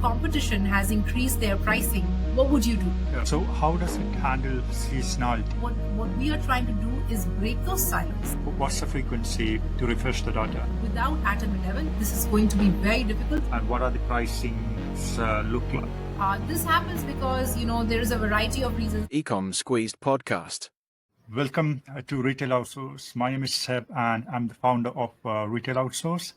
competition has increased their pricing, what would you do? So how does it handle seasonality? What we are trying to do is break those silos. What's the frequency to refresh the data? Without Atom11, this is going to be very difficult. And what are the pricings look like? This happens because, there is a variety of reasons. Ecom Squeezed podcast. Welcome to Retail-Outsource. My name is Seb and I'm the founder of Retail-Outsource.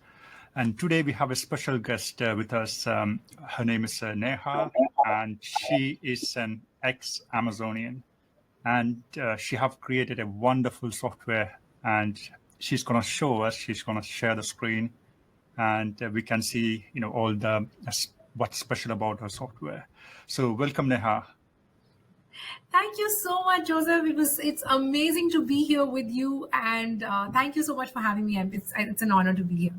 And today we have a special guest with us. Her name is Neha, and she is an ex-Amazonian. And she have created a wonderful software, and she's going to show us, she's going to share the screen, and we can see, all the what's special about her software. So welcome, Neha. Thank you so much, Joseph. It's amazing to be here with you, and thank you so much for having me. It's an honor to be here.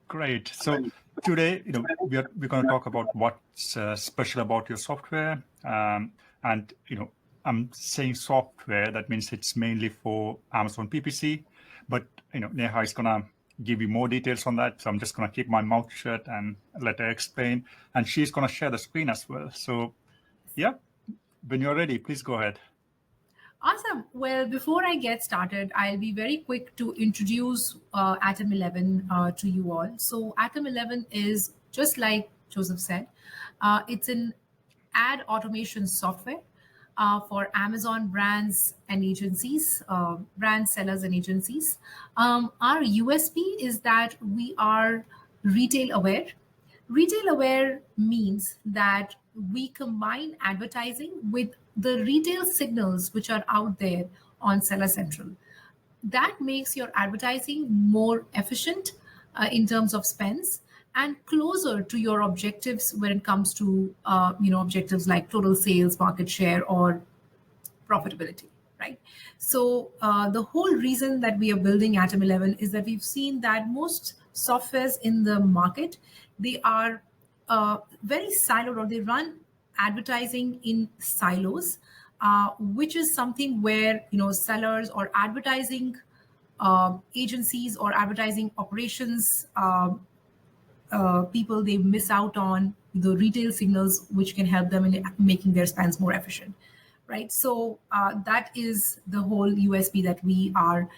Great. So today, we're going to talk about what's special about your software, and I'm saying software. That means it's mainly for Amazon PPC, but Neha is going to give you more details on that. So I'm just going to keep my mouth shut and let her explain, and she's going to share the screen as well. So, yeah. When you're ready, please go ahead. Awesome. Well, before I get started, I'll be very quick to introduce Atom11 to you all. So Atom11 is, just like Joseph said, it's an ad automation software for Amazon brands and agencies, brand sellers and agencies. Our USP is that we are retail aware. Retail aware means that we combine advertising with the retail signals which are out there on Seller Central. That makes your advertising more efficient in terms of spends and closer to your objectives when it comes to objectives like total sales, market share, or profitability, right? So the whole reason that we are building Atom11 is that we've seen that most softwares in the market, they are very siloed, or they run advertising in silos, which is something where sellers or advertising agencies or advertising operations people, they miss out on the retail signals which can help them in making their spends more efficient, right? So that is the whole USP that we are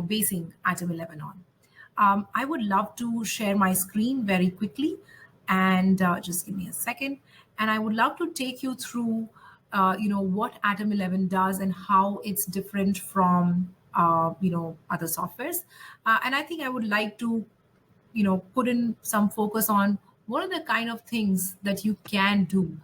basing Atom11 on. I would love to share my screen very quickly, and just give me a second. And I would love to take you through, what Atom11 does and how it's different from, other softwares. And I think I would like to, put in some focus on what are the kind of things that you can do.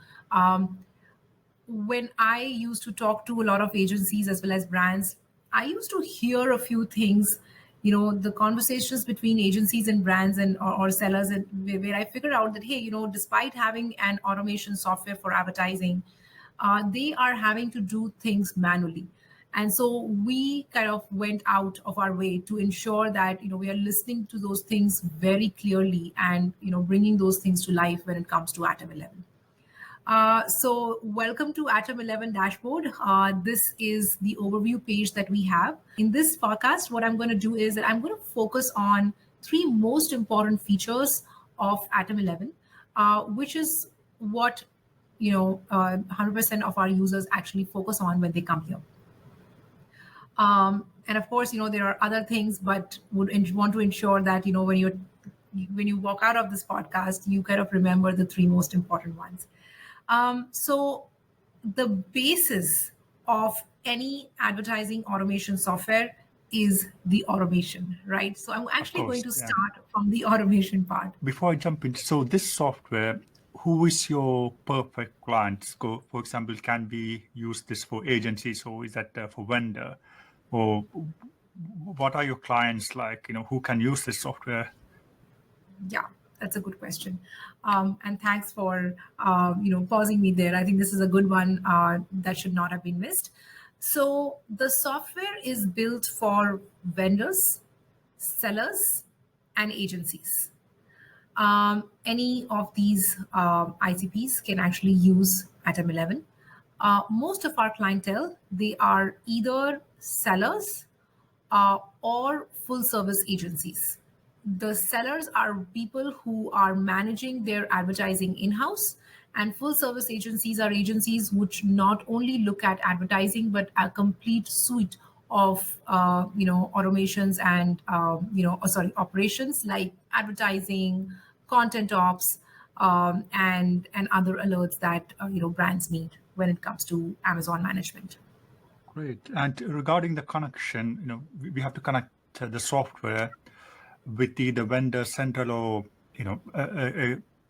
When I used to talk to a lot of agencies as well as brands, I used to hear a few things, the conversations between agencies and brands and or sellers, and where I figured out that, hey, despite having an automation software for advertising, they are having to do things manually. And so we kind of went out of our way to ensure that, we are listening to those things very clearly and, bringing those things to life when it comes to Atom11. So welcome to Atom11 dashboard. This is the overview page that we have. In this podcast, what I'm going to do is that I'm going to focus on three most important features of Atom11, which is what 100% of our users actually focus on when they come here. And of course, there are other things, but would want to ensure that when you walk out of this podcast, you kind of remember the three most important ones. So the basis of any advertising automation software is the automation, right? So I'm actually going to start from the automation part. Before I jump in, so this software, who is your perfect client? So, for example, can we use this for agencies, or is that for vendor? Or what are your clients like? Who can use this software? Yeah. That's a good question. And thanks for, pausing me there. I think this is a good one that should not have been missed. So the software is built for vendors, sellers, and agencies. Any of these ICPs can actually use Atom11. Most of our clientele, they are either sellers or full service agencies. The sellers are people who are managing their advertising in-house, and full service agencies are agencies which not only look at advertising but a complete suite of automations and operations like advertising, content ops, and other alerts that brands need when it comes to Amazon management. Great. And regarding the connection, we have to connect the software with the vendor central or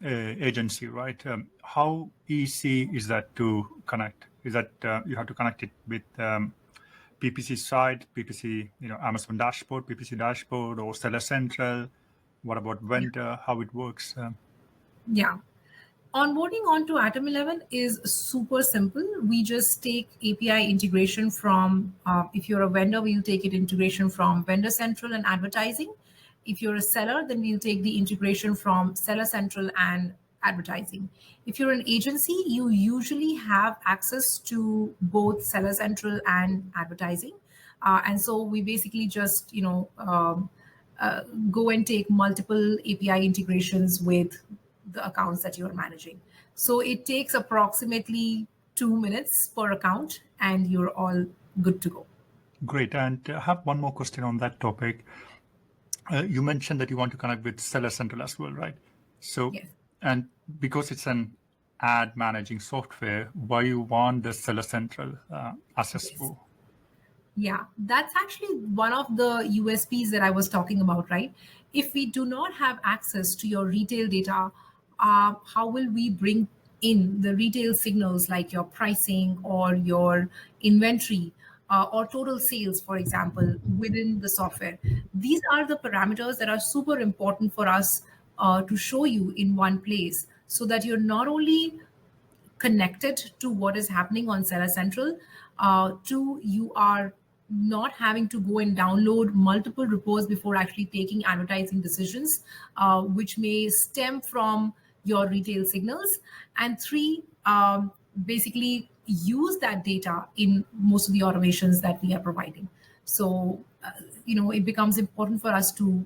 agency, right? How easy is that to connect? Is that you have to connect it with PPC side, PPC, Amazon dashboard, PPC dashboard, or Seller Central? What about vendor? How it works? Yeah. Onboarding onto Atom11 is super simple. We just take API integration from, if you're a vendor, we'll take it integration from Vendor Central and advertising. If you're a seller, then we'll take the integration from Seller Central and advertising. If you're an agency, you usually have access to both Seller Central and advertising. And so we basically just, go and take multiple API integrations with the accounts that you're managing. So it takes approximately 2 minutes per account and you're all good to go. Great. And I have one more question on that topic. You mentioned that you want to connect with Seller Central as well, right? So, Yes. And because it's an ad managing software, why you want the Seller Central access for? Yeah, that's actually one of the USPs that I was talking about, right? If we do not have access to your retail data, how will we bring in the retail signals like your pricing or your inventory or total sales, for example, within the software? These are the parameters that are super important for us to show you in one place so that you're not only connected to what is happening on Seller Central, you are not having to go and download multiple reports before actually taking advertising decisions, which may stem from your retail signals. And three, basically use that data in most of the automations that we are providing. So, it becomes important for us to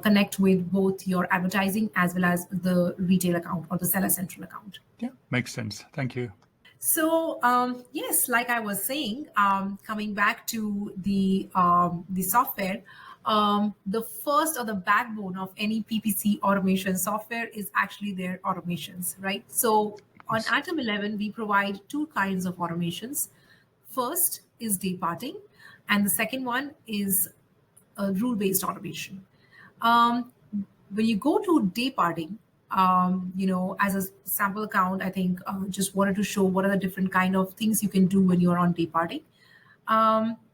connect with both your advertising as well as the retail account or the Seller Central account. Yeah, makes sense. Thank you. So yes, like I was saying, coming back to the software, the first or the backbone of any PPC automation software is actually their automations, right? So on Atom11, we provide two kinds of automations. First is departing, and the second one is a rule-based automation. When you go to departing, as a sample account, I think just wanted to show what are the different kind of things you can do when you're on departing.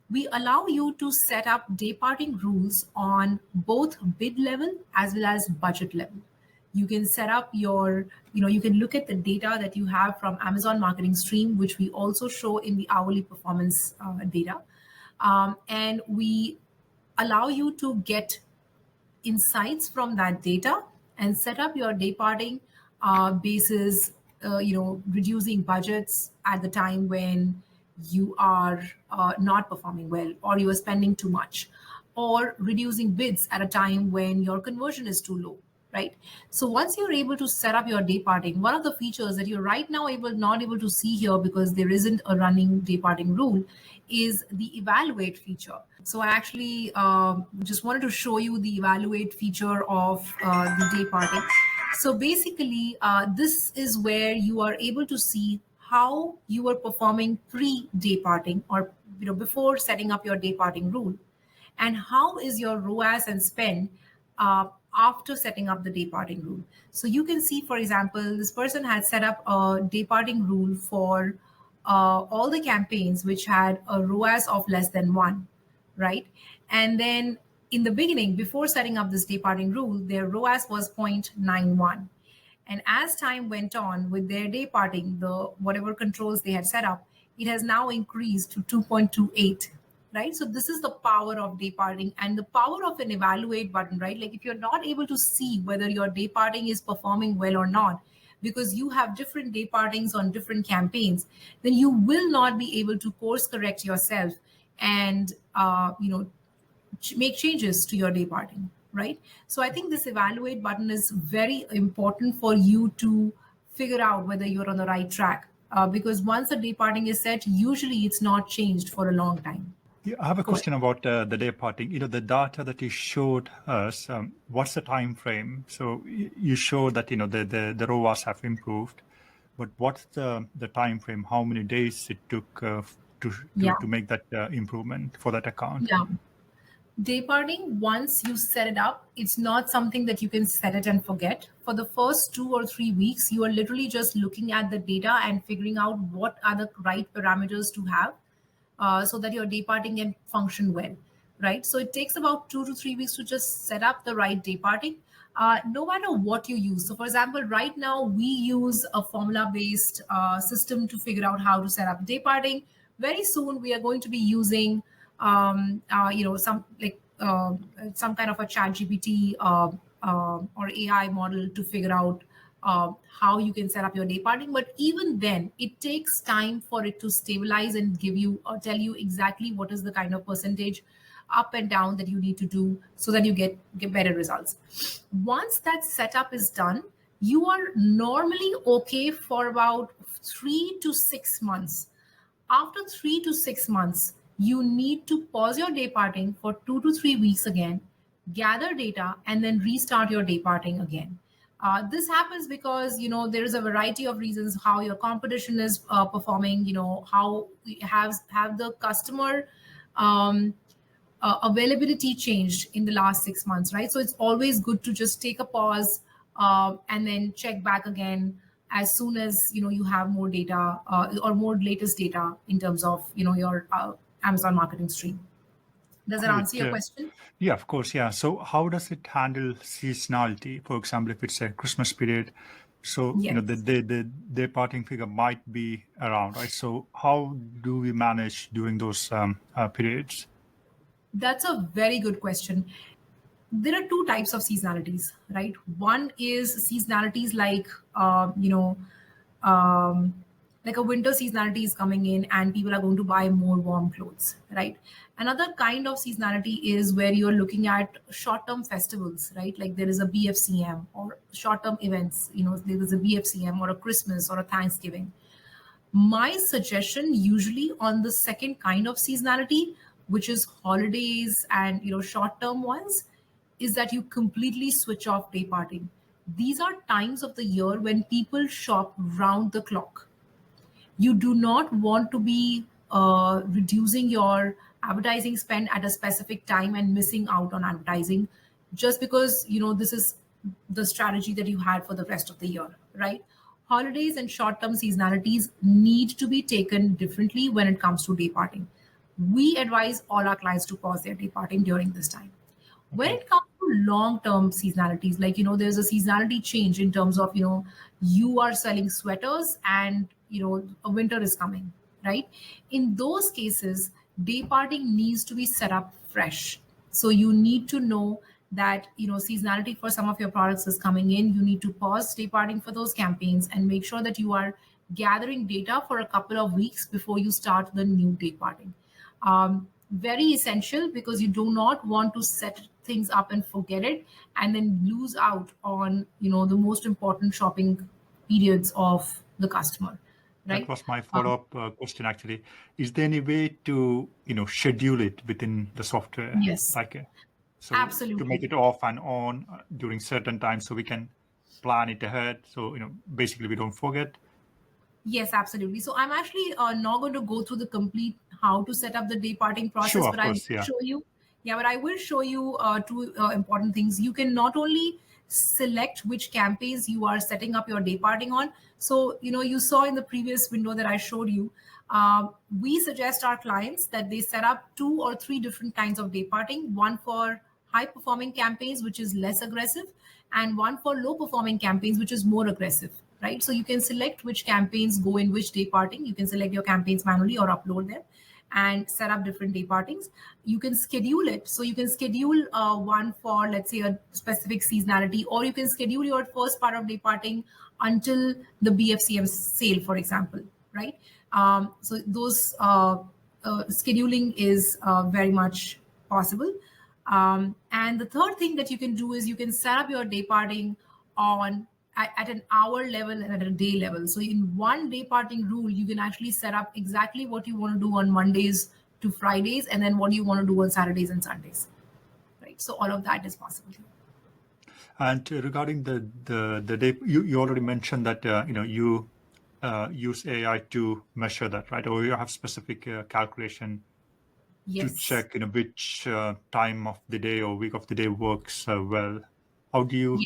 We allow you to set up departing rules on both bid level as well as budget level. You can set up you can look at the data that you have from Amazon Marketing Stream, which we also show in the hourly performance data. And we allow you to get insights from that data and set up your departing basis, reducing budgets at the time when you are not performing well or you are spending too much, or reducing bids at a time when your conversion is too low, right? So once you're able to set up your departing, one of the features that you're right now not able to see here because there isn't a running departing rule is the evaluate feature. So I actually just wanted to show you the evaluate feature of the departing. So basically, this is where you are able to see how you are performing pre-departing or before setting up your departing rule, and how is your ROAS and spend after setting up the departing rule. So you can see, for example, this person had set up a departing rule for all the campaigns which had a ROAS of less than 1, right? And then in the beginning, before setting up this departing rule, their ROAS was 0.91. And as time went on with their departing, the whatever controls they had set up, it has now increased to 2.28, right? So this is the power of departing and the power of an evaluate button, right? Like if you're not able to see whether your departing is performing well or not, because you have different departings on different campaigns, then you will not be able to course correct yourself and make changes to your departing, right? So I think this evaluate button is very important for you to figure out whether you're on the right track. Because once the day parting is set, usually it's not changed for a long time. Yeah, I have a Go ahead. question about the day parting. The data that you showed us, what's the time frame? So you showed that the ROAS have improved, but what's the time frame? How many days it took Yeah. to make that improvement for that account? Yeah. Day parting, once you set it up, it's not something that you can set it and forget. For the first 2 or 3 weeks, you are literally just looking at the data and figuring out what are the right parameters to have so that your day parting can function well, right? So it takes about 2 to 3 weeks to just set up the right day parting, no matter what you use. So, for example, right now we use a formula-based system to figure out how to set up day parting. Very soon, we are going to be using some kind of a chat GPT or AI model to figure out how you can set up your day parting. But even then, it takes time for it to stabilize and give you or tell you exactly what is the kind of percentage up and down that you need to do so that you get better results. Once that setup is done, you are normally okay for about 3 to 6 months. After 3 to 6 months, you need to pause your day parting for 2 to 3 weeks again, gather data, and then restart your day parting again. This happens because there is a variety of reasons how your competition is performing. How have the customer availability changed in the last 6 months, right? So it's always good to just take a pause and then check back again as soon as you have more data or more latest data in terms of your Amazon marketing stream. Does that answer your Great. question? Yeah, of course. Yeah. So how does it handle seasonality? For example, if it's a Christmas period, so Yes. the parting figure might be around, right? So how do we manage during those periods? That's a very good question. There are two types of seasonalities, right? One is seasonalities um, like a winter seasonality is coming in and people are going to buy more warm clothes, right? Another kind of seasonality is where you're looking at short-term festivals, right? Like there is a BFCM or short-term events, there is a BFCM or a Christmas or a Thanksgiving. My suggestion usually on the second kind of seasonality, which is holidays and short-term ones, is that you completely switch off day parting. These are times of the year when people shop round the clock. You do not want to be reducing your advertising spend at a specific time and missing out on advertising just because this is the strategy that you had for the rest of the year, right? Holidays and short-term seasonalities need to be taken differently when it comes to day parting. We advise all our clients to pause their day parting during this time. When Okay. it comes to long-term seasonalities, like there's a seasonality change in terms of you are selling sweaters and a winter is coming, right? In those cases, day parting needs to be set up fresh. So you need to know that seasonality for some of your products is coming in. You need to pause day parting for those campaigns and make sure that you are gathering data for a couple of weeks before you start the new day parting. Very essential because you do not want to set things up and forget it and then lose out on the most important shopping periods of the customer, That right? was my follow-up question, actually. Is there any way to, schedule it within the software? Yes, Like, so to make absolutely. it off and on during certain times so we can plan it ahead. So, basically we don't forget. Yes, absolutely. So I'm actually not going to go through the complete how to set up the day parting process, Sure, but of I will course. Yeah. show you. Yeah, but I will show you two important things. You can not only select which campaigns you are setting up your day parting on. So, you saw in the previous window that I showed you, we suggest our clients that they set up 2 or 3 different kinds of day parting, one for high performing campaigns, which is less aggressive, and one for low performing campaigns, which is more aggressive, right? So you can select which campaigns go in which day parting. You can select your campaigns manually or upload them and set up different day partings. You can schedule it. So you can schedule one for, let's say, a specific seasonality, or you can schedule your first part of day parting until the BFCM sale, for example, right? So those scheduling is very much possible. And the third thing that you can do is you can set up your day parting on at an hour level and at a day level. So in one day parting rule, you can actually set up exactly what you want to do on Mondays to Fridays, and then what you want to do on Saturdays and Sundays, right? So all of that is possible. And regarding the day, you already mentioned that you use AI to measure that, right? Or you have specific calculation to Yes. check which time of the day or week of the day works well. How do you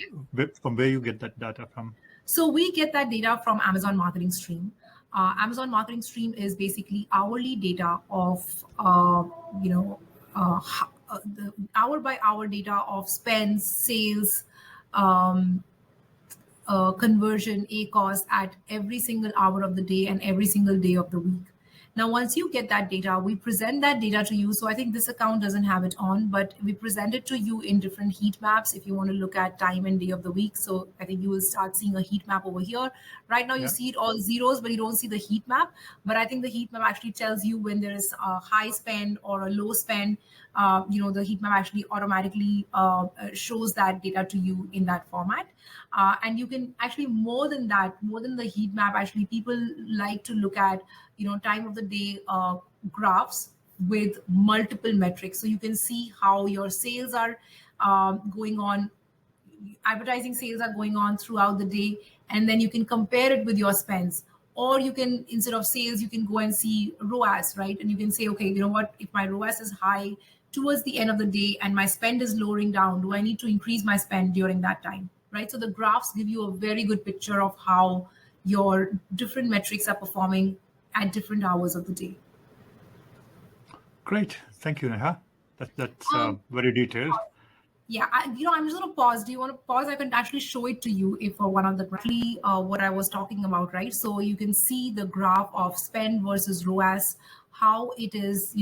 from where you get that data from? So we get that data from Amazon Marketing Stream. Amazon Marketing Stream is basically hourly data of the hour by hour data of spends, sales, conversion, cost at every single hour of the day and every single day of the week. Now, once you get that data, we present that data to you. So I think this account doesn't have it on, but we present it to you in different heat maps if you want to look at time and day of the week. So I think you will start seeing a heat map over here. Right now, you see it all zeros, but you don't see the heat map. But I think the heat map actually tells you when there is a high spend or a low spend. The heat map actually automatically shows that data to you in that format. And you can actually more than the heat map, actually people like to look at time of the day graphs with multiple metrics, so you can see how your sales are going on, advertising sales are going on throughout the day, and then you can compare it with your spends. Or you can, instead of sales, you can go and see ROAS, right? And you can say, okay, you know what, if my ROAS is high towards the end of the day and my spend is lowering down, do I need to increase my spend during that time, right? So the graphs give you a very good picture of how your different metrics are performing at different hours of the day. Great, thank you, Neha. That's very detailed. Yeah, I'm just going to pause. Do you want to pause? I can actually show it to you if one of the what I was talking about, right? So you can see the graph of spend versus ROAS, how it is,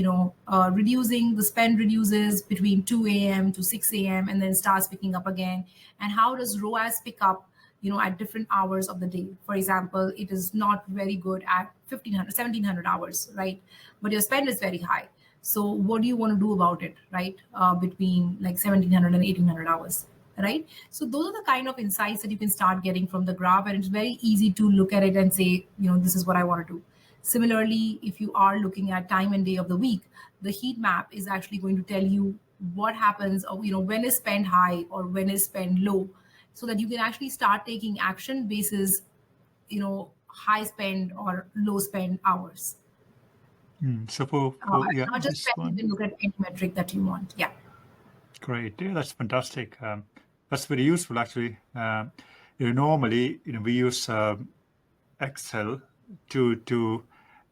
reducing. The spend reduces between 2 a.m. to 6 a.m. and then starts picking up again. And how does ROAS pick up, at different hours of the day? For example, it is not very good at 1,500, 1,700 hours, right? But your spend is very high. So what do you want to do about it, right? Between like 1,700 and 1,800 hours, right? So those are the kind of insights that you can start getting from the graph, and it's very easy to look at it and say, this is what I want to do. Similarly, if you are looking at time and day of the week, the heat map is actually going to tell you what happens, or when is spend high or when is spend low, so that you can actually start taking action basis, high spend or low spend hours. So for Not just this spend, you can look at any metric that you want. Yeah. Great. Yeah, that's fantastic. That's very useful, actually. Normally, we use Excel to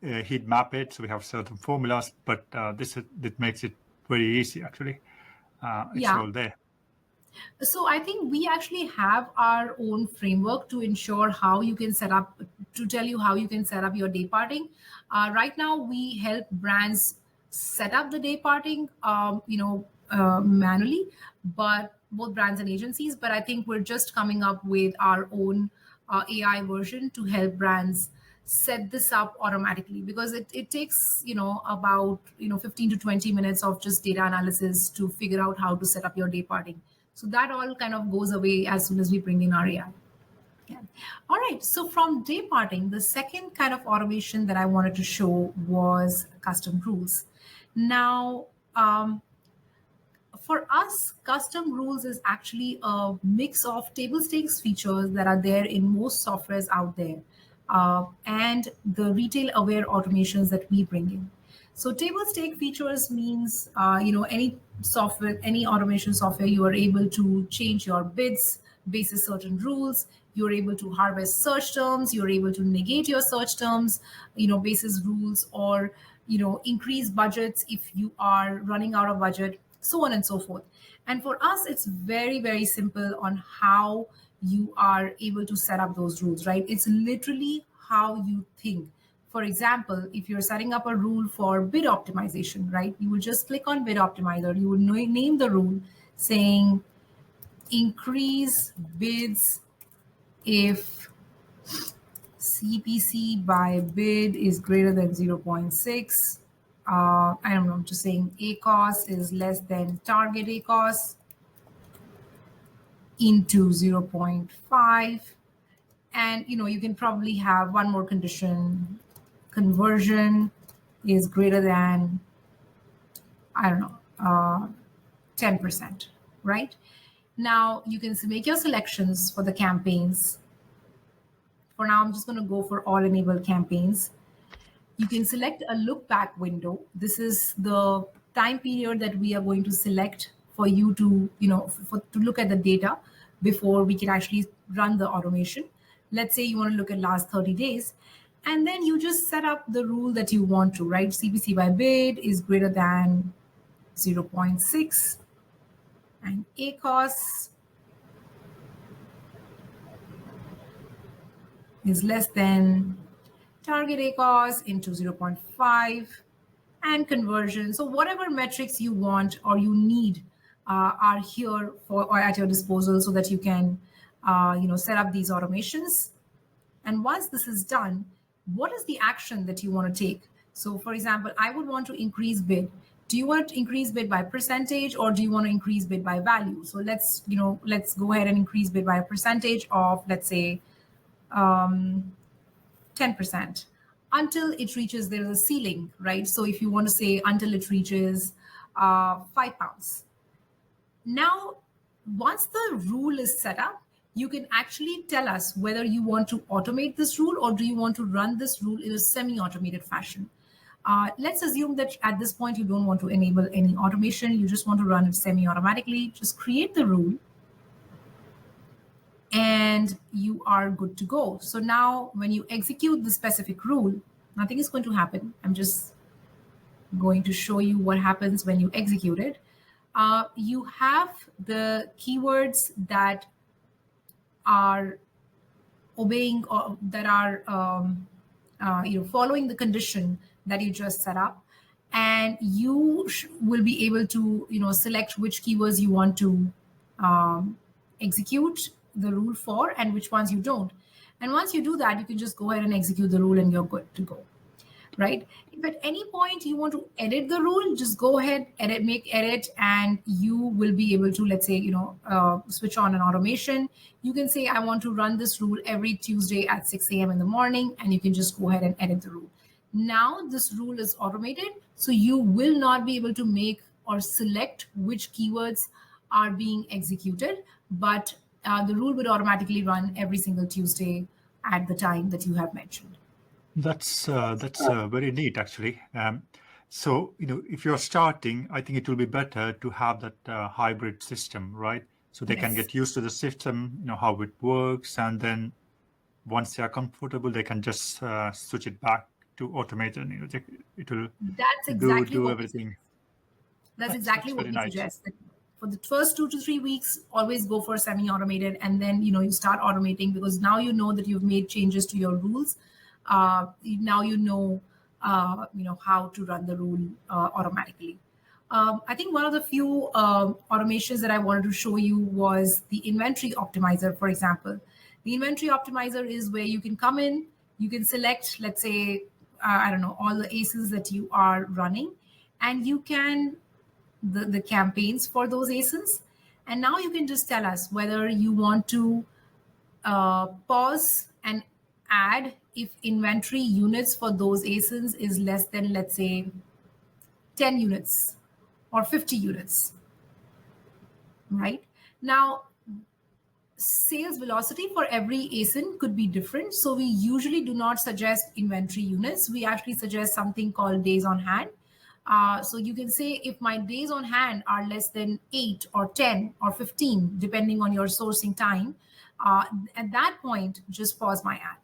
heat map it, so we have certain formulas. But it makes it very easy, actually. It's all there. So I think we actually have our own framework to ensure how you can set up, to tell you how you can set up your day parting. Right now, we help brands set up the day parting, manually, but both brands and agencies. But I think we're just coming up with our own AI version to help brands set this up automatically, because it takes about 15 to 20 minutes of just data analysis to figure out how to set up your day parting. So that all kind of goes away as soon as we bring in our AI. Yeah. All right. So from day parting, the second kind of automation that I wanted to show was custom rules. Now, for us, custom rules is actually a mix of table stakes features that are there in most softwares out there, and the retail aware automations that we bring in. So table stake features means, any software, any automation software, you are able to change your bids basis certain rules. You're able to harvest search terms. You're able to negate your search terms, basis rules, or, increase budgets if you are running out of budget, so on and so forth. And for us, it's very, very simple on how you are able to set up those rules, right? It's literally how you think. For example, if you're setting up a rule for bid optimization, right, you will just click on bid optimizer. You will name the rule saying increase bids if CPC by bid is greater than 0.6, I don't know, I'm just saying ACOS is less than target ACOS into 0.5. And, you can probably have one more condition. Conversion is greater than, I don't know, 10%, right? Now you can make your selections for the campaigns. For now, I'm just going to go for all enabled campaigns. You can select a look back window. This is the time period that we are going to select for you to, to look at the data before we can actually run the automation. Let's say you want to look at last 30 days, and then you just set up the rule that you want to, right? CPC by bid is greater than 0.6 and ACOS is less than target ACOS into 0.5 and conversion. So whatever metrics you want or you need are here or at your disposal so that you can set up these automations. And once this is done, what is the action that you want to take? So for example, I would want to increase bid. Do you want to increase bid by percentage or do you want to increase bid by value? So let's go ahead and increase bid by a percentage of, let's say, 10% until it reaches, there's a ceiling, right? So if you want to say until it reaches £5. Now, once the rule is set up, you can actually tell us whether you want to automate this rule or do you want to run this rule in a semi-automated fashion. Let's assume that at this point, you don't want to enable any automation. You just want to run it semi-automatically. Just create the rule and you are good to go. So now when you execute the specific rule, nothing is going to happen. I'm just going to show you what happens when you execute it. You have the keywords that are obeying or that are following the condition that you just set up, and you will be able to select which keywords you want to execute the rule for and which ones you don't. And once you do that, you can just go ahead and execute the rule and you're good to go, right? If at any point you want to edit the rule, just go ahead, make edit, and you will be able to, let's say, switch on an automation. You can say, I want to run this rule every Tuesday at 6 a.m. in the morning, and you can just go ahead and edit the rule. Now this rule is automated, so you will not be able to make or select which keywords are being executed, but the rule would automatically run every single Tuesday at the time that you have mentioned. That's very neat, actually. So, if you're starting, I think it will be better to have that hybrid system, right? So they can get used to the system, how it works, and then once they are comfortable, they can just switch it back to automated. It will do everything. That's exactly what we suggest. For the first 2 to 3 weeks, always go for semi-automated, and then you start automating, because now you know that you've made changes to your rules. Now you know how to run the rule automatically. I think one of the few automations that I wanted to show you was the inventory optimizer, for example. The inventory optimizer is where you can come in, you can select, let's say, I don't know, all the ACEs that you are running, and you can the campaigns for those ACEs. And now you can just tell us whether you want to pause and add if inventory units for those ASINs is less than, let's say, 10 units or 50 units, right? Now, sales velocity for every ASIN could be different. So we usually do not suggest inventory units. We actually suggest something called days on hand. So you can say, if my days on hand are less than 8 or 10 or 15, depending on your sourcing time, at that point, just pause my ad,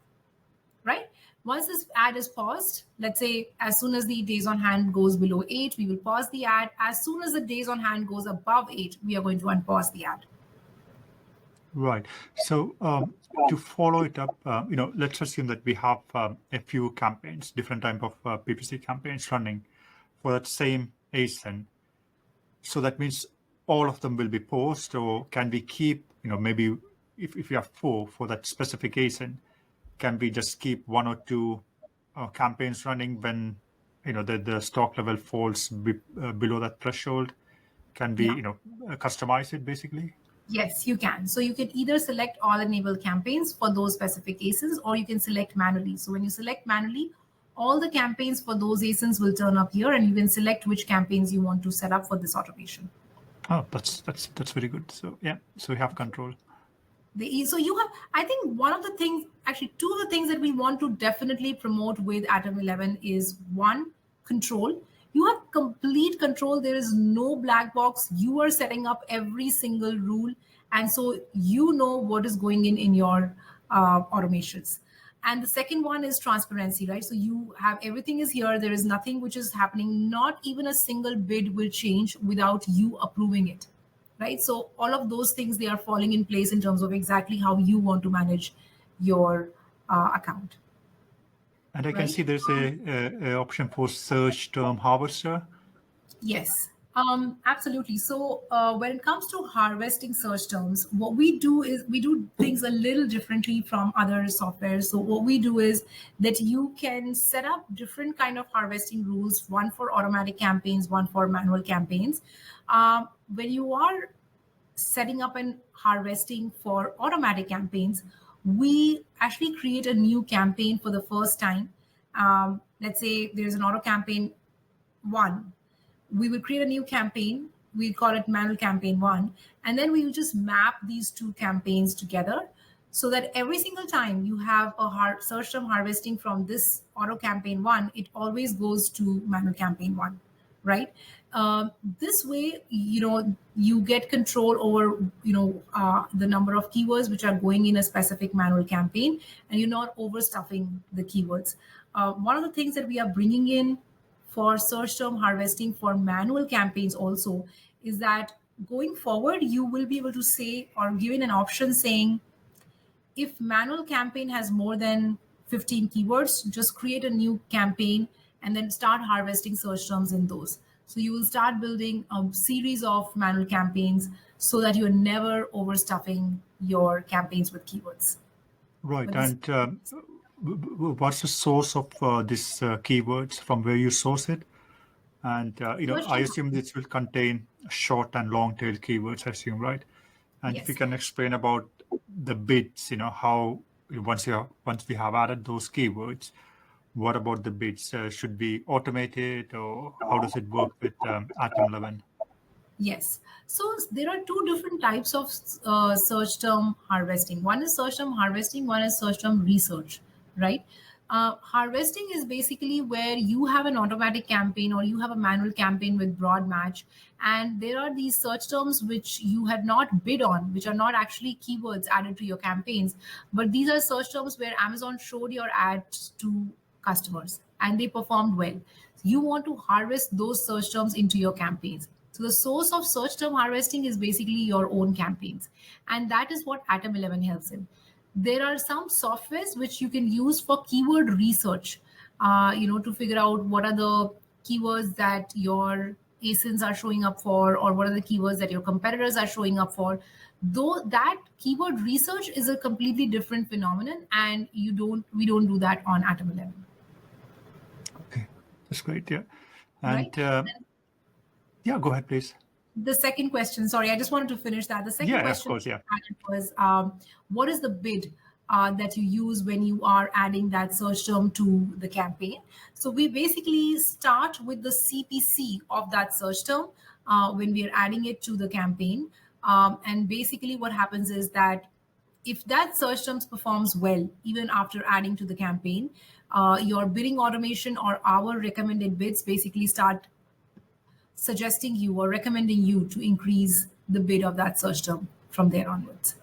right? Once this ad is paused, let's say as soon as the days on hand goes below 8, we will pause the ad. As soon as the days on hand goes above 8, we are going to unpause the ad. Right. So to follow it up, let's assume that we have a few campaigns, different type of PPC campaigns running for that same ASIN. So that means all of them will be paused, or can we keep, maybe if we have 4 for that specific ASIN, can we just keep 1 or 2 campaigns running when the stock level falls below that threshold, can we Yeah. customize it basically? Yes, you can. So you can either select all enable campaigns for those specific ASINs, or you can select manually. So when you select manually, all the campaigns for those ASINs will turn up here, and you can select which campaigns you want to set up for this automation. Oh, that's very good. So yeah, so we have control. So you have, I think one of the things, actually two of the things that we want to definitely promote with Atom11 is one, control. You have complete control. There is no black box. You are setting up every single rule. And so you know what is going in your automations. And the second one is transparency, right? So you have everything is here. There is nothing which is happening. Not even a single bid will change without you approving it, right? So all of those things, they are falling in place in terms of exactly how you want to manage your account, And I can right? see there's a option for search term harvester. Yes, absolutely. So when it comes to harvesting search terms, what we do is we do things a little differently from other softwares. So what we do is that you can set up different kind of harvesting rules, one for automatic campaigns, one for manual campaigns. When you are setting up and harvesting for automatic campaigns, we actually create a new campaign for the first time. Let's say there's an auto campaign one. We will create a new campaign. We call it manual campaign one. And then we will just map these two campaigns together so that every single time you have a search term harvesting from this auto campaign one, it always goes to manual campaign one, right? This way, you get control over, the number of keywords which are going in a specific manual campaign, and you're not overstuffing the keywords. One of the things that we are bringing in for search term harvesting for manual campaigns also is that going forward, you will be able to say or given an option saying, if manual campaign has more than 15 keywords, just create a new campaign and then start harvesting search terms in those. So you will start building a series of manual campaigns so that you're never overstuffing your campaigns with keywords. Right. But this, And what's the source of these keywords, from where you source it? And search I term, assume this will contain short and long tail keywords, I assume, right? And if you yes. can explain about the bids, how once we have added those keywords, what about the bids? Should be automated, or how does it work with Atom11? Yes. So there are two different types of search term harvesting. One is search term harvesting, one is search term research, right? Harvesting is basically where you have an automatic campaign or you have a manual campaign with broad match, and there are these search terms which you had not bid on, which are not actually keywords added to your campaigns, but these are search terms where Amazon showed your ads to customers and they performed well. You want to harvest those search terms into your campaigns. So the source of search term harvesting is basically your own campaigns. And that is what Atom11 helps in. There are some softwares which you can use for keyword research, to figure out what are the keywords that your ASINs are showing up for, or what are the keywords that your competitors are showing up for. Though that keyword research is a completely different phenomenon, and we don't do that on Atom11. Okay, that's great. Yeah. Right? And yeah, go ahead, please. The second question, sorry, I just wanted to finish that. The second Yeah, of question course. Yeah. was, what is the bid that you use when you are adding that search term to the campaign? So we basically start with the CPC of that search term when we are adding it to the campaign. And basically what happens is that if that search terms performs well, even after adding to the campaign, your bidding automation or our recommended bids basically start suggesting you or recommending you to increase the bid of that search term from there onwards.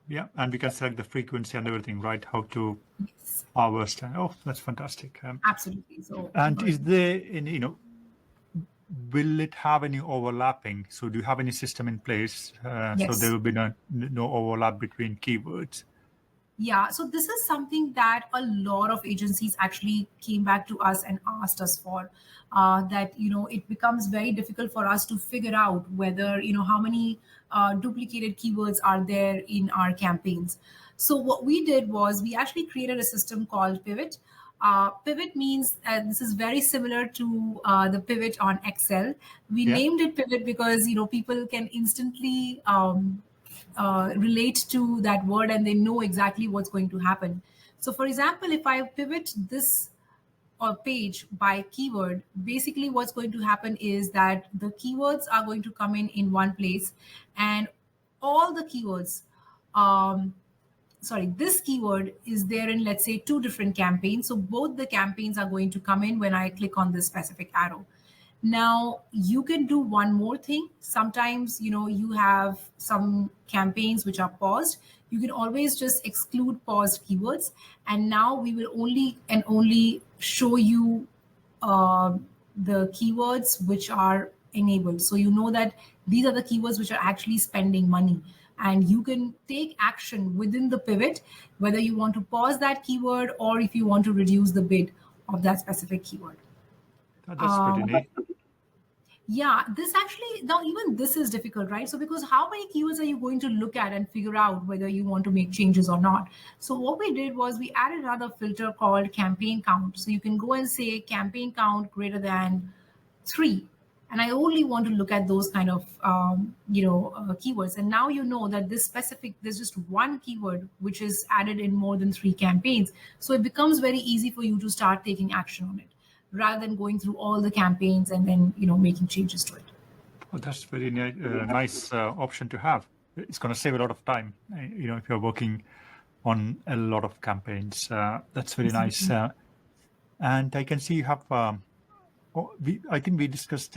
Yeah, and we can select the frequency and everything, right? How to Yes, harvest. Oh, that's fantastic. absolutely. So, And is there any, will it have any overlapping? So do you have any system in place so there yes. will be no overlap between keywords? Yeah, so this is something that a lot of agencies actually came back to us and asked us for. That it becomes very difficult for us to figure out whether how many duplicated keywords are there in our campaigns. So what we did was we actually created a system called Pivot. Pivot means, this is very similar to the pivot on Excel. We Yeah. named it pivot because people can instantly relate to that word and they know exactly what's going to happen. So, for example, if I pivot this page by keyword, basically what's going to happen is that the keywords are going to come in one place, and all the keywords, um, this keyword is there in, let's say, two different campaigns. So both the campaigns are going to come in when I click on this specific arrow. Now you can do one more thing. Sometimes, you have some campaigns which are paused. You can always just exclude paused keywords. And now we will only show you the keywords which are enabled. So you know that these are the keywords which are actually spending money. And you can take action within the pivot, whether you want to pause that keyword or if you want to reduce the bid of that specific keyword. That's pretty neat. Yeah, this actually, now even this is difficult, right? So because how many keywords are you going to look at and figure out whether you want to make changes or not? So what we did was we added another filter called campaign count. So you can go and say campaign count greater than 3. And I only want to look at those kind of, keywords. And now you know that there's just one keyword which is added in more than 3 campaigns. So it becomes very easy for you to start taking action on it, rather than going through all the campaigns and then making changes to it. Oh, that's very nice option to have. It's going to save a lot of time. If you're working on a lot of campaigns, that's very nice. And I can see you have. I think we discussed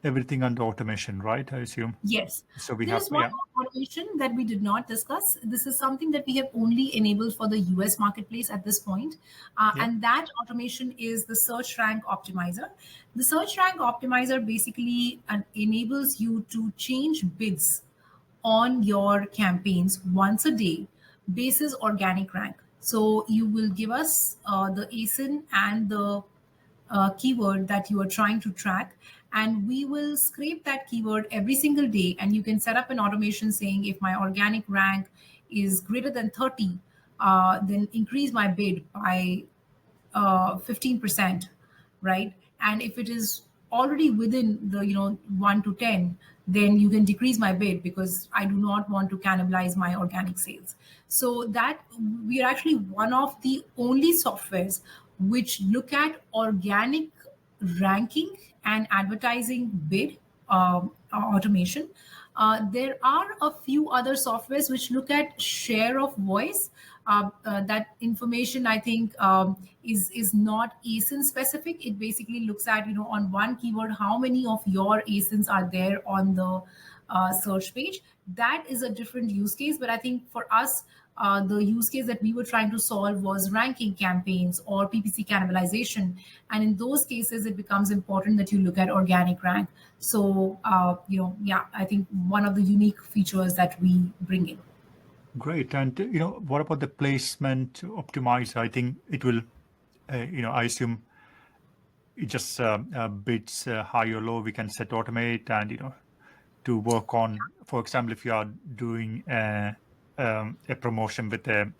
everything under automation, right? I assume. Yes. So we There's have. one Yeah. more automation that we did not discuss. This is something that we have only enabled for the US marketplace at this point. Yeah. And that automation is the search rank optimizer. The search rank optimizer basically enables you to change bids on your campaigns once a day basis organic rank. So you will give us the ASIN and the keyword that you are trying to track, and we will scrape that keyword every single day. And you can set up an automation saying, if my organic rank is greater than 30, then increase my bid by 15%, right? And if it is already within the 1 to 10, then you can decrease my bid because I do not want to cannibalize my organic sales. So that we are actually one of the only softwares which look at organic ranking and advertising bid automation. There are a few other softwares which look at share of voice. That information, I think, is not ASIN specific. It basically looks at, on one keyword, how many of your ASINs are there on the search page. That is a different use case. But I think for us, the use case that we were trying to solve was ranking campaigns or PPC cannibalization. And in those cases, it becomes important that you look at organic rank. So, I think one of the unique features that we bring in. Great. And what about the placement optimizer? I think it will. I assume it just bids high or low. We can set automate and to work on. For example, if you are doing a promotion with a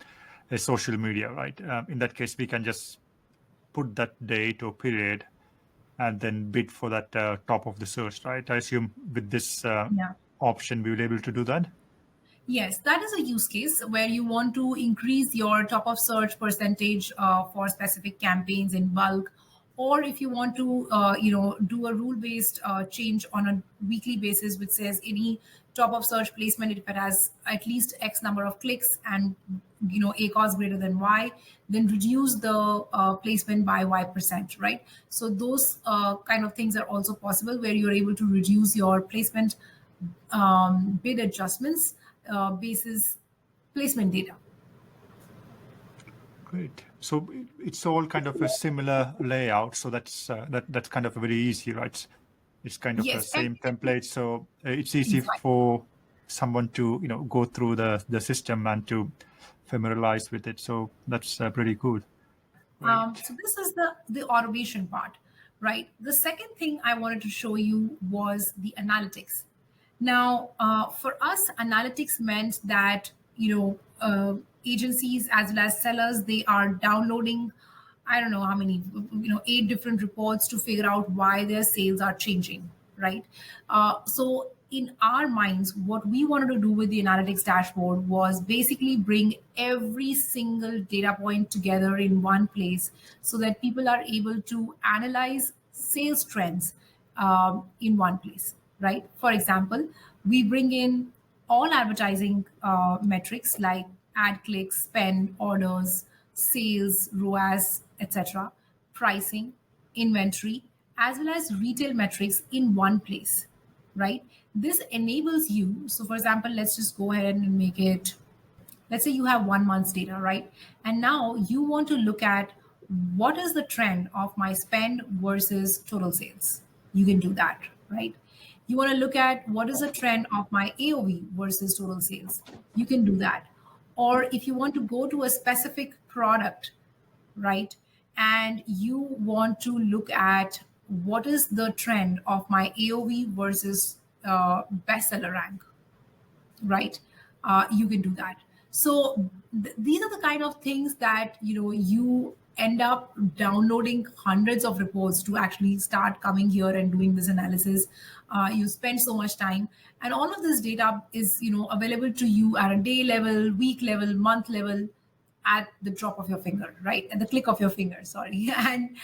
social media, right? In that case, we can just put that date or period and then bid for that top of the search, right? I assume with this option, we will be able to do that. Yes, that is a use case where you want to increase your top of search percentage for specific campaigns in bulk, or if you want to, do a rule-based change on a weekly basis, which says any top of search placement, if it has at least X number of clicks and A cost greater than Y, then reduce the placement by Y%, right? So those kind of things are also possible where you're able to reduce your placement bid adjustments basis placement data. Great. So it's all kind of a similar layout. So that's kind of very easy, right? It's kind of the same template. So it's easy for someone to go through the system and to familiarize with it. So that's pretty good. So this is the automation part, right? The second thing I wanted to show you was the analytics. Now, for us, analytics meant that, agencies as well as sellers, they are downloading I don't know how many, 8 different reports to figure out why their sales are changing, right? So in our minds, what we wanted to do with the analytics dashboard was basically bring every single data point together in one place so that people are able to analyze sales trends in one place, right? For example, we bring in all advertising metrics like ad clicks, spend, orders, sales, ROAS, etc., pricing, inventory, as well as retail metrics in one place, right? This enables you. So, for example, let's just go ahead and make it, let's say you have 1 month's data, right? And now you want to look at what is the trend of my spend versus total sales. You can do that, right? You want to look at what is the trend of my AOV versus total sales. You can do that. Or if you want to go to a specific product, right? And you want to look at what is the trend of my AOV versus bestseller rank, right? You can do that. So these are the kind of things that you end up downloading hundreds of reports to actually start coming here and doing this analysis. You spend so much time, and all of this data is available to you at a day level, week level, month level, at the drop of your finger, right? At the click of your finger, sorry. And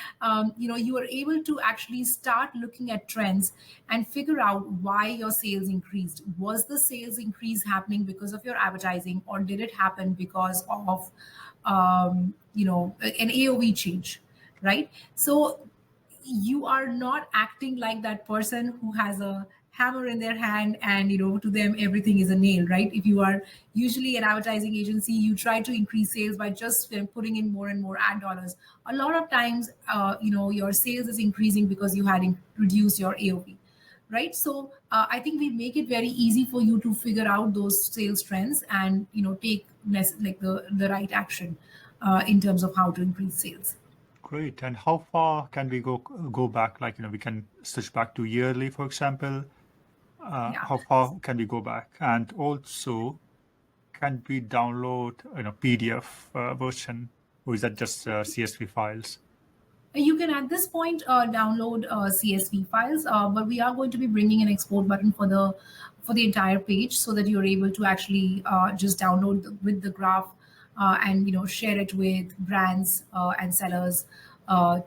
you are able to actually start looking at trends and figure out why your sales increased. Was the sales increase happening because of your advertising, or did it happen because of an AOV change, right? So you are not acting like that person who has a hammer in their hand and to them everything is a nail, right? If you are usually an advertising agency, you try to increase sales by just putting in more and more ad dollars. A lot of times your sales is increasing because you had reduced your AOV, right? So I think we make it very easy for you to figure out those sales trends and take like the right action in terms of how to increase sales. Great. And how far can we go back? Like, we can switch back to yearly, for example. Yeah. How far can we go back? And also, can we download, PDF version, or is that just CSV files? You can at this point download CSV files, but we are going to be bringing an export button for the entire page so that you're able to actually just download with the graph and share it with brands and sellers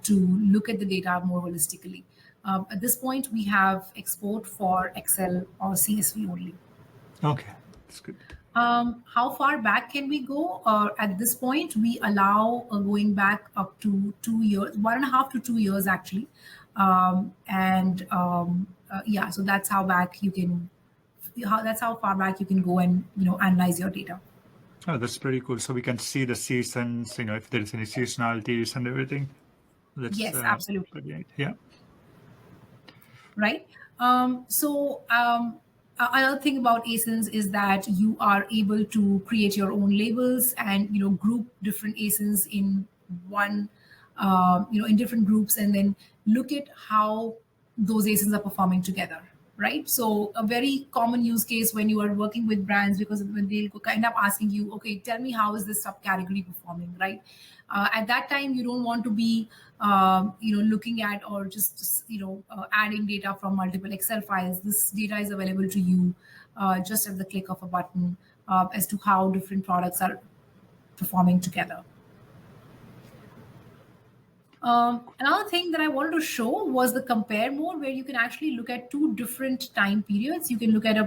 to look at the data more holistically. At this point, we have export for Excel or CSV only. Okay, that's good. How far back can we go? At this point, we allow going back up to 2 years, 1.5 to 2 years actually. Yeah, so that's how that's how far back you can go and analyze your data. Oh, that's pretty cool. So we can see the seasons, if there's any seasonalities and everything. That's Yes, absolutely. brilliant. Yeah. Right. Another thing about ASINs is that you are able to create your own labels and group different ASINs in one, in different groups, and then look at how those ASINs are performing together. Right. So a very common use case when you are working with brands, because when they'll kind of asking you, okay, tell me how is this subcategory performing, right? At that time, you don't want to be, looking at or just, adding data from multiple Excel files. This data is available to you just at the click of a button as to how different products are performing together. Another thing that I wanted to show was the compare mode, where you can actually look at 2 different time periods. You can look at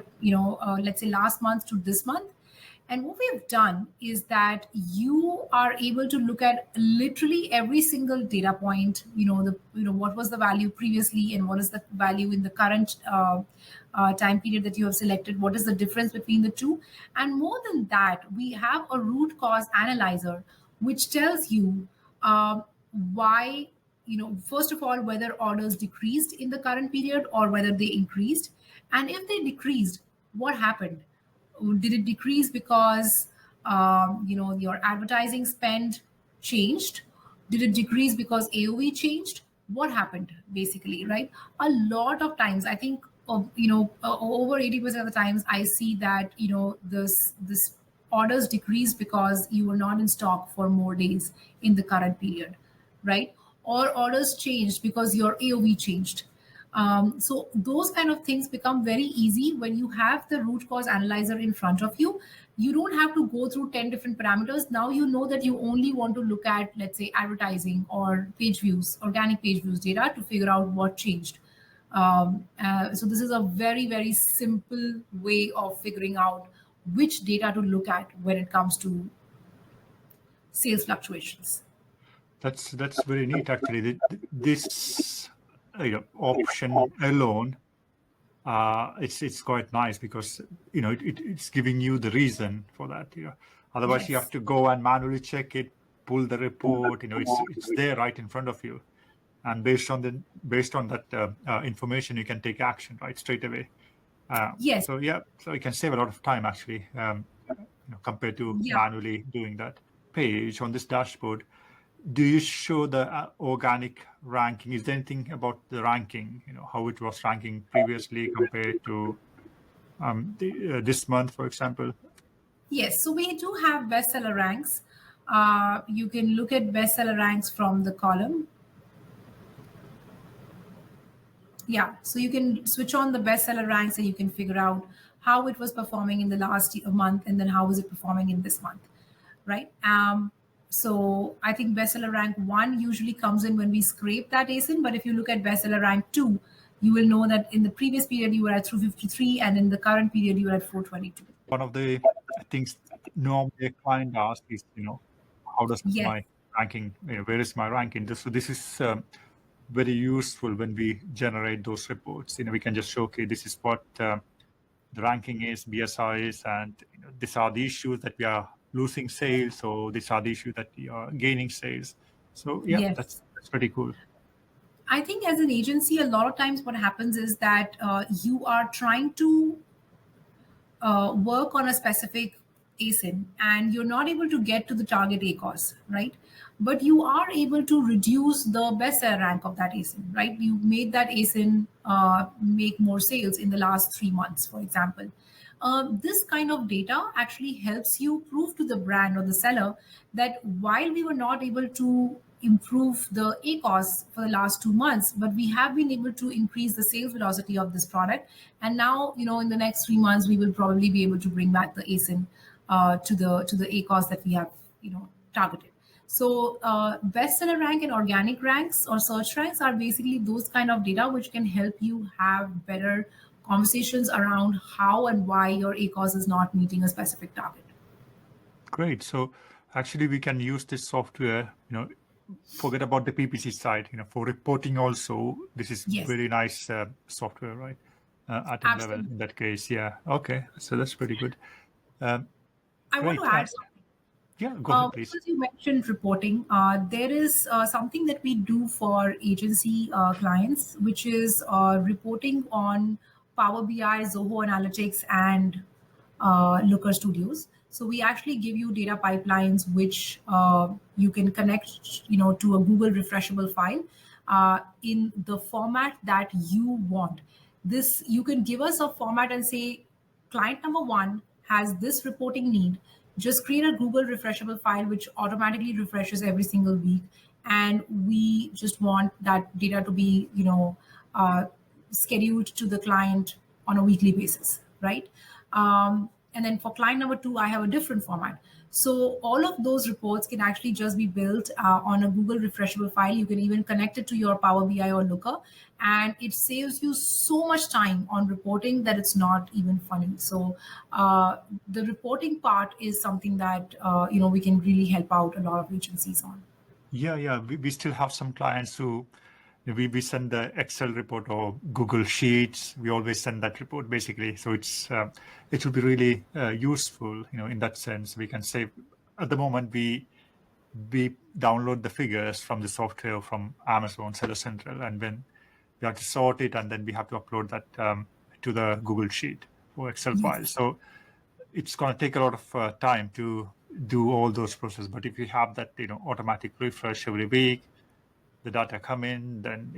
let's say last month to this month. And what we've done is that you are able to look at literally every single data point. What was the value previously and what is the value in the current time period that you have selected. What is the difference between the two? And more than that, we have a root cause analyzer, which tells you why, first of all, whether orders decreased in the current period or whether they increased. And if they decreased, what happened? Did it decrease because your advertising spend changed? Did it decrease because AOV changed? What happened, basically, right? A lot of times, I think over 80% of the times I see that this orders decrease because you were not in stock for more days in the current period, right? Or orders changed because your AOV changed. So those kind of things become very easy when you have the root cause analyzer in front of you. You don't have to go through 10 different parameters. Now you know that you only want to look at, let's say, advertising or page views, organic page views data to figure out what changed. So this is a very, very simple way of figuring out which data to look at when it comes to sales fluctuations. That's very neat, actually. This option alone, it's quite nice because it's giving you the reason for that. Otherwise, you have Yes. to go and manually check it, pull the report. It's there right in front of you, and based on that information, you can take action right straight away. Yes. So you can save a lot of time actually, compared to Yeah. manually doing that. Page on this dashboard, do you show the organic ranking? Is there anything about the ranking, how it was ranking previously compared to this month, for example? Yes. So we do have bestseller ranks. You can look at bestseller ranks from the column. Yeah. So you can switch on the bestseller ranks and you can figure out how it was performing in the last month and then how is it performing in this month, right? So I think bestseller rank 1 usually comes in when we scrape that ASIN. But if you look at bestseller rank 2, you will know that in the previous period you were at 353 and in the current period you were at 422. One of the things normally a client asks is, how does Yes. my ranking, where is my ranking? So this is very useful when we generate those reports. We can just show, okay, this is what the ranking is, BSI is, and these are the issues that we are losing sales, or these are the issues that we are gaining sales. So yeah, Yes. that's pretty cool. I think as an agency, a lot of times what happens is that you are trying to work on a specific ASIN and you're not able to get to the target ACOS, right? But you are able to reduce the bestseller rank of that ASIN, right? You made that ASIN make more sales in the last 3 months, for example. This kind of data actually helps you prove to the brand or the seller that while we were not able to improve the ACOS for the last 2 months, but we have been able to increase the sales velocity of this product. And now, in the next 3 months, we will probably be able to bring back the ASIN to the ACOS that we have, targeted. So bestseller rank and organic ranks or search ranks are basically those kind of data which can help you have better conversations around how and why your ACOS is not meeting a specific target. Great. So actually, we can use this software. Forget about the PPC side. For reporting also, this is Yes. very nice software, right? Atom11 Absolutely. in that case. Yeah. Okay. So that's pretty good. I want Great. to add something. Yeah. Go ahead, please. Because you mentioned reporting, there is something that we do for agency clients, which is reporting on Power BI, Zoho Analytics, and Looker Studios. So we actually give you data pipelines which you can connect, to a Google refreshable file in the format that you want. This you can give us a format and say, client number 1 has this reporting need. Just create a Google refreshable file which automatically refreshes every single week, and we just want that data to be, scheduled to the client on a weekly basis, right? And then for client number 2, I have a different format. So all of those reports can actually just be built on a Google refreshable file. You can even connect it to your Power BI or Looker, and it saves you so much time on reporting that it's not even funny. So the reporting part is something that we can really help out a lot of agencies on. Yeah. We still have some clients who we send the Excel report or Google Sheets. We always send that report basically. So it will be really useful, in that sense. We can save. At the moment, we download the figures from the software from Amazon Seller Central, and then we have to sort it, and then we have to upload that to the Google Sheet or Excel file. Yes. So it's going to take a lot of time to do all those processes. But if you have that, automatic refresh every week, the data come in, then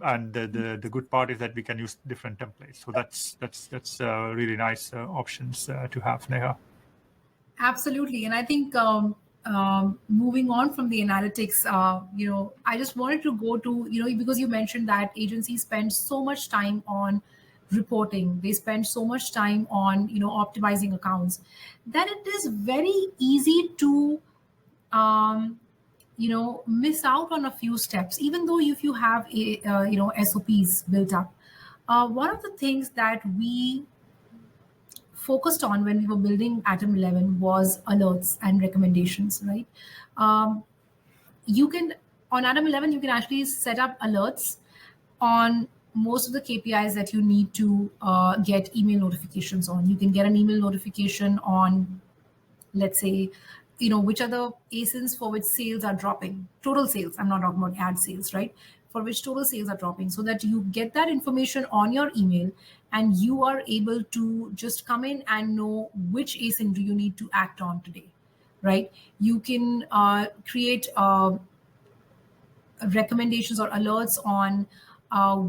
and the good part is that we can use different templates. So that's really nice options to have, Neha. Absolutely. And I think moving on from the analytics, I just wanted to go to, because you mentioned that agencies spend so much time on reporting, they spend so much time on, optimizing accounts, that it is very easy to, miss out on a few steps, even though if you have SOPs built up. One of the things that we focused on when we were building Atom11 was alerts and recommendations, right? Um, you can, on Atom11, you can actually set up alerts on most of the KPIs that you need to get email notifications on. You can get an email notification on, let's say, which are the ASINs for which sales are dropping, total sales. I'm not talking about ad sales, right? For which total sales are dropping, so that you get that information on your email and you are able to just come in and know which ASIN do you need to act on today, right? You can create recommendations or alerts on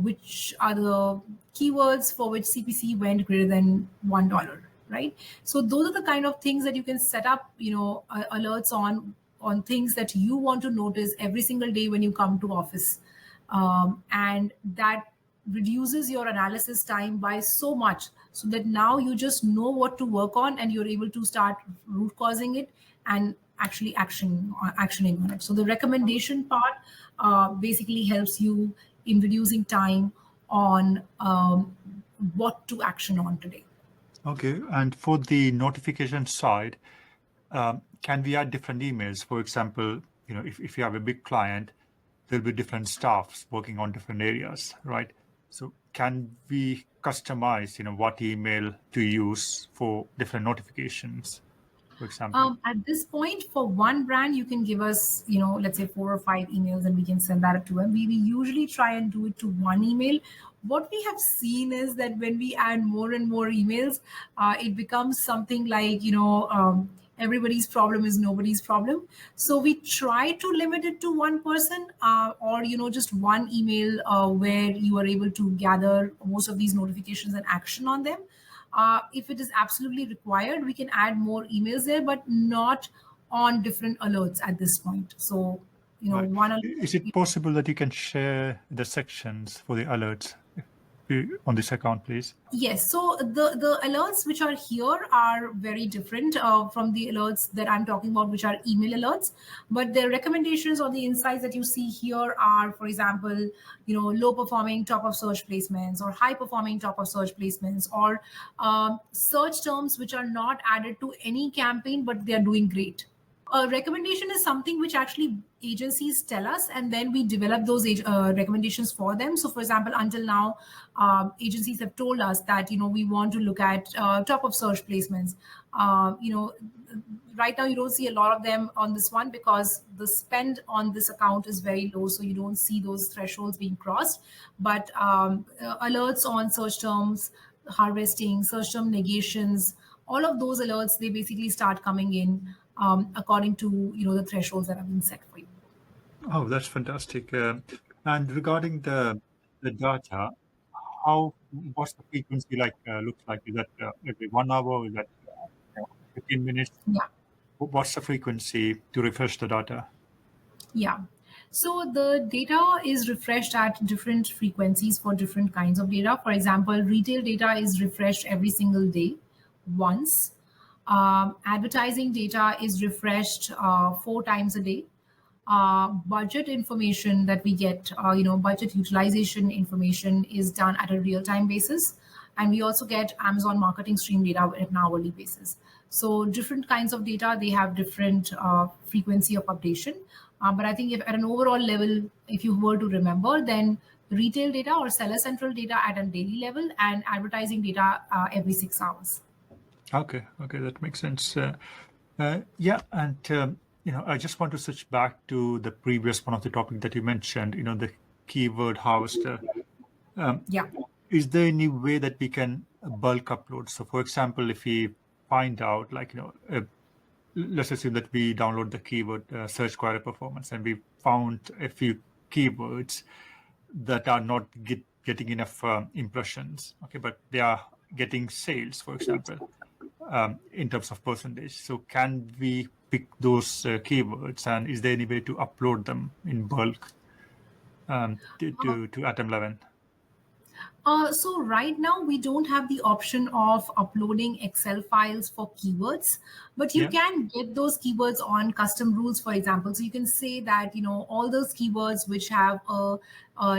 which are the keywords for which CPC went greater than $1, right? So those are the kind of things that you can set up, alerts on things that you want to notice every single day when you come to office, and that reduces your analysis time by so much, so that now you just know what to work on and you're able to start root causing it and actually actioning on it. So the recommendation part basically helps you in reducing time on what to action on today. Okay, and for the notification side, can we add different emails? For example, if you have a big client, there'll be different staffs working on different areas, right? So can we customize, what email to use for different notifications, for example? At this point, for one brand, you can give us, let's say 4 or 5 emails, and we can send that to them. We usually try and do it to one email. What we have seen is that when we add more and more emails, it becomes something like, everybody's problem is nobody's problem. So we try to limit it to one person, or, just one email where you are able to gather most of these notifications and action on them. If it is absolutely required, we can add more emails there, but not on different alerts at this point. So, Right. one alert. Is it possible that you can share the sections for the alerts on this account, please? Yes. So the alerts which are here are very different from the alerts that I'm talking about, which are email alerts. But the recommendations or the insights that you see here are, for example, low performing top of search placements, or high performing top of search placements, or search terms which are not added to any campaign, but they are doing great. A recommendation is something which actually agencies tell us, and then we develop those recommendations for them. So, for example, until now, agencies have told us that we want to look at top of search placements. Right now you don't see a lot of them on this one because the spend on this account is very low, so you don't see those thresholds being crossed. But alerts on search terms harvesting, search term negations, all of those alerts, they basically start coming in according to the thresholds that have been set for you. Oh, that's fantastic. And regarding the data, what's the frequency like? Looks like, is that every 1 hour? Is that 15 minutes? Yeah. What's the frequency to refresh the data? Yeah. So the data is refreshed at different frequencies for different kinds of data. For example, retail data is refreshed every single day once. Advertising data is refreshed 4 times a day. Budget information that we get, budget utilization information is done at a real-time basis. And we also get Amazon marketing stream data at an hourly basis. So different kinds of data, they have different frequency of updation. But I think if at an overall level, if you were to remember, then retail data or seller central data at a daily level, and advertising data every 6 hours. Okay, that makes sense. Yeah, and I just want to switch back to the previous one of the topic that you mentioned. The keyword harvester. Yeah. Is there any way that we can bulk upload? So, for example, if we find out, like, let's assume that we download the keyword search query performance, and we found a few keywords that are not getting enough impressions. Okay, but they are getting sales, for example. in terms of percentage. So can we pick those keywords, and is there any way to upload them in bulk to Atom11? So right now we don't have the option of uploading Excel files for keywords, but you Yeah. can get those keywords on custom rules, for example. So you can say that, all those keywords which have a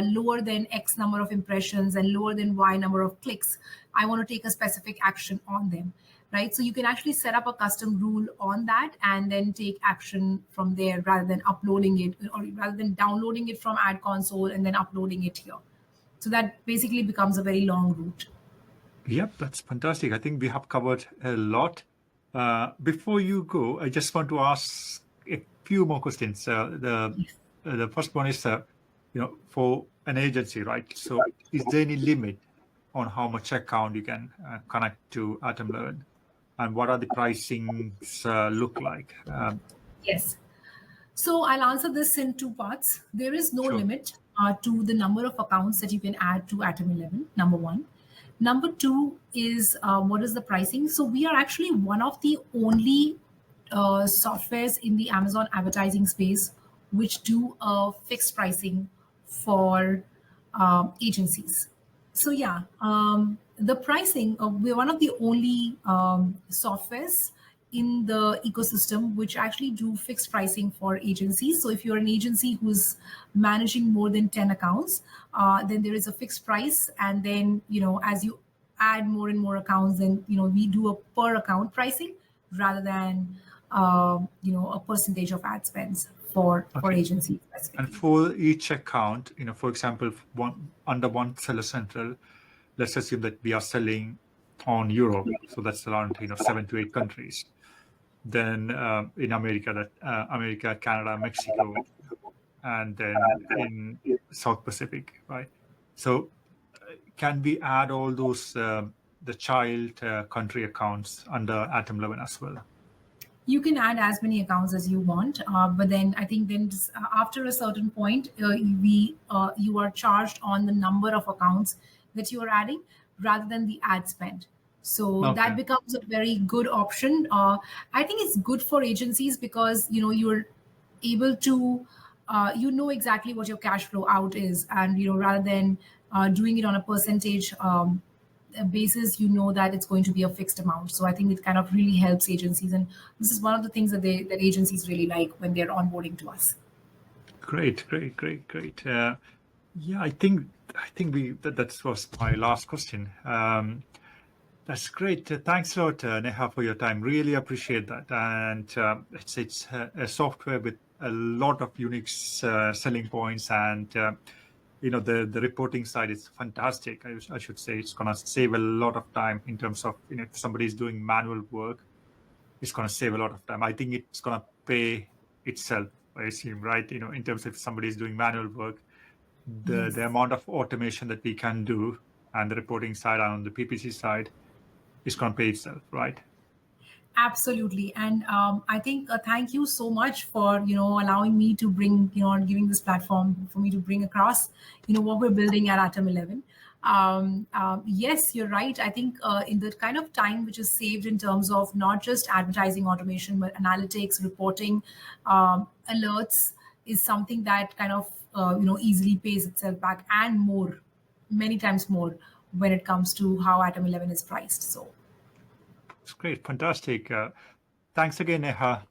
lower than X number of impressions and lower than Y number of clicks, I want to take a specific action on them, right? So you can actually set up a custom rule on that and then take action from there rather than uploading it, or rather than downloading it from Ad Console and then uploading it here. So that basically becomes a very long route. Yep, that's fantastic. I think we have covered a lot. Before you go, I just want to ask a few more questions. The first one is, for an agency, right? So is there any limit on how much account you can connect to Atom11? And what are the pricings look like? Yes. So I'll answer this in two parts. There is no Sure. limit to the number of accounts that you can add to Atom11, number one. Number two is what is the pricing? So we are actually one of the only softwares in the Amazon advertising space which do a fixed pricing for agencies. So yeah, the pricing, we're one of the only softwares in the ecosystem which actually do fixed pricing for agencies. So if you're an agency who's managing more than 10 accounts, then there is a fixed price. And then, as you add more and more accounts, then, we do a per account pricing rather than, a percentage of ad spends for agencies specifically. And for each account, for example, under one seller central, let's assume that we are selling on Europe, so that's around 7 to 8 countries. Then in America, America, Canada, Mexico, and then in South Pacific, right? So can we add all those the child country accounts under Atom11 as well? You can add as many accounts as you want, but then I think then after a certain point, you are charged on the number of accounts that you are adding rather than the ad spend. So that becomes a very good option. I think it's good for agencies because you're able to exactly what your cash flow out is, and rather than doing it on a percentage basis, that it's going to be a fixed amount. So I think it kind of really helps agencies, and this is one of the things that agencies really like when they're onboarding to us. Great. Yeah, I think that was my last question. That's great. Thanks a lot, Neha, for your time. Really appreciate that. And it's a software with a lot of unique selling points, and the reporting side is fantastic. I should say it's going to save a lot of time in terms of if somebody is doing manual work, it's going to save a lot of time. I think it's going to pay itself, I assume, right? In terms of if somebody is doing manual work, the amount of automation that we can do, and the reporting side and on the PPC side, is going to pay itself, right? Absolutely. And I think thank you so much for, allowing me to bring, giving this platform for me to bring across, what we're building at Atom11. Yes, you're right. I think in the kind of time which is saved in terms of not just advertising automation, but analytics, reporting, alerts is something that kind of, easily pays itself back, and more, many times more when it comes to how Atom11 is priced. So. It's great. Fantastic. Thanks again, Neha,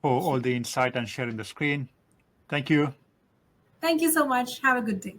for all the insight and sharing the screen. Thank you. Thank you so much. Have a good day.